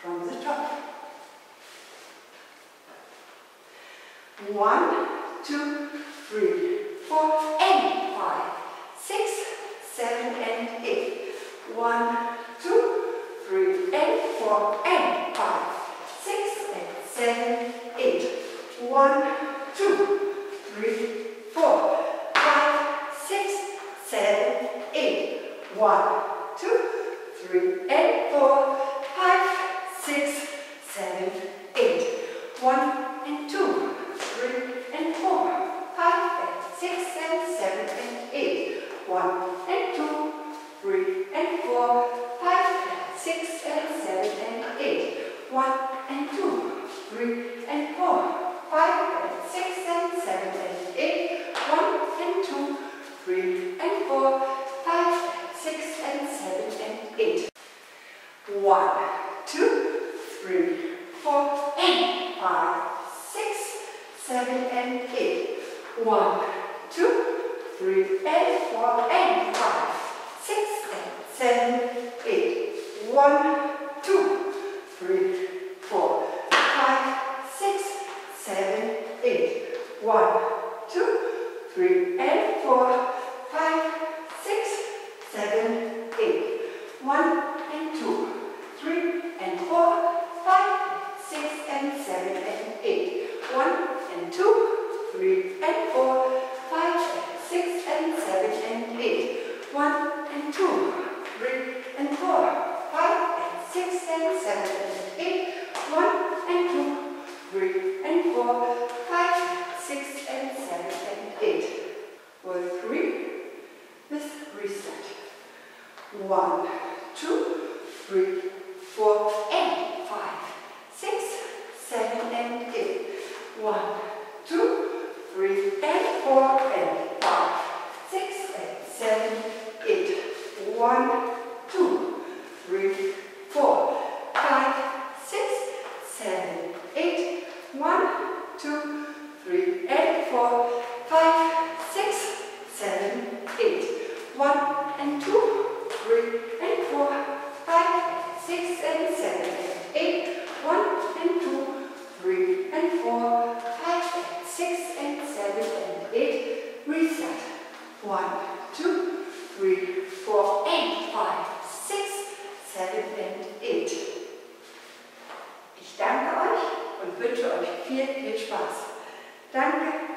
from the top. 1, 2, 3, 4, and 5, 6, 7, and 8. 1, 2, 3, and 4, and 5, 6, and 7, 8. 1, 2, 3, 4, 5, 6, 7, 8. 1, 2, 3, and 4, 5, 6, 7, 8. 1 and 2, 3 and 4, 5 and 6 and 7 and 8. 1 and 2, 3 and 4, 5 and 6 and 7 and 8. 1 and 2, 3 and 4, 5 and 6 and 7 and 8. 1 and 2, 3 and 4, 5 and 6 and 7 and 8. 1, 2, 3, 4 and 5, 6, 7 and 8. 1, 2, 3 and 4 and 5, 6 and 7, 8. 1, 2, 3, 4, 5, 6, 7, 8. 1, 2, 3 and 4, 5, 6, 7, 8. 1 and 2, 3 and 4, 5, 6 and 7 and 8. 1 and 2, 3 and 4, 5 and 6 and 7 and 8. 1 and 2, 3 and 4, 5 and 6 and 7 and 8. 1 and 2, 3 and 4, 5, 6 and 7 and 8. For 3, this reset. 1, 2, 3, 4 and 5, 6, 7 and 8. 1, 2, 3 and 4 and 5, 6 and 7, 8. 1, 2, 3, 4, 5, 6, 7, 8. 1, 2, 3 and 4, 5, 6, 7, 8. 1 and 2, 3 and 4, 5, 6 and 7 and 8. 1 and 2, 3 and 4, 5 and 6 and 7 and 8. Reset. 1, 2, 3, 4 and 5, 6, 7 and 8. Ich danke euch und wünsche euch viel, viel Spaß. Danke.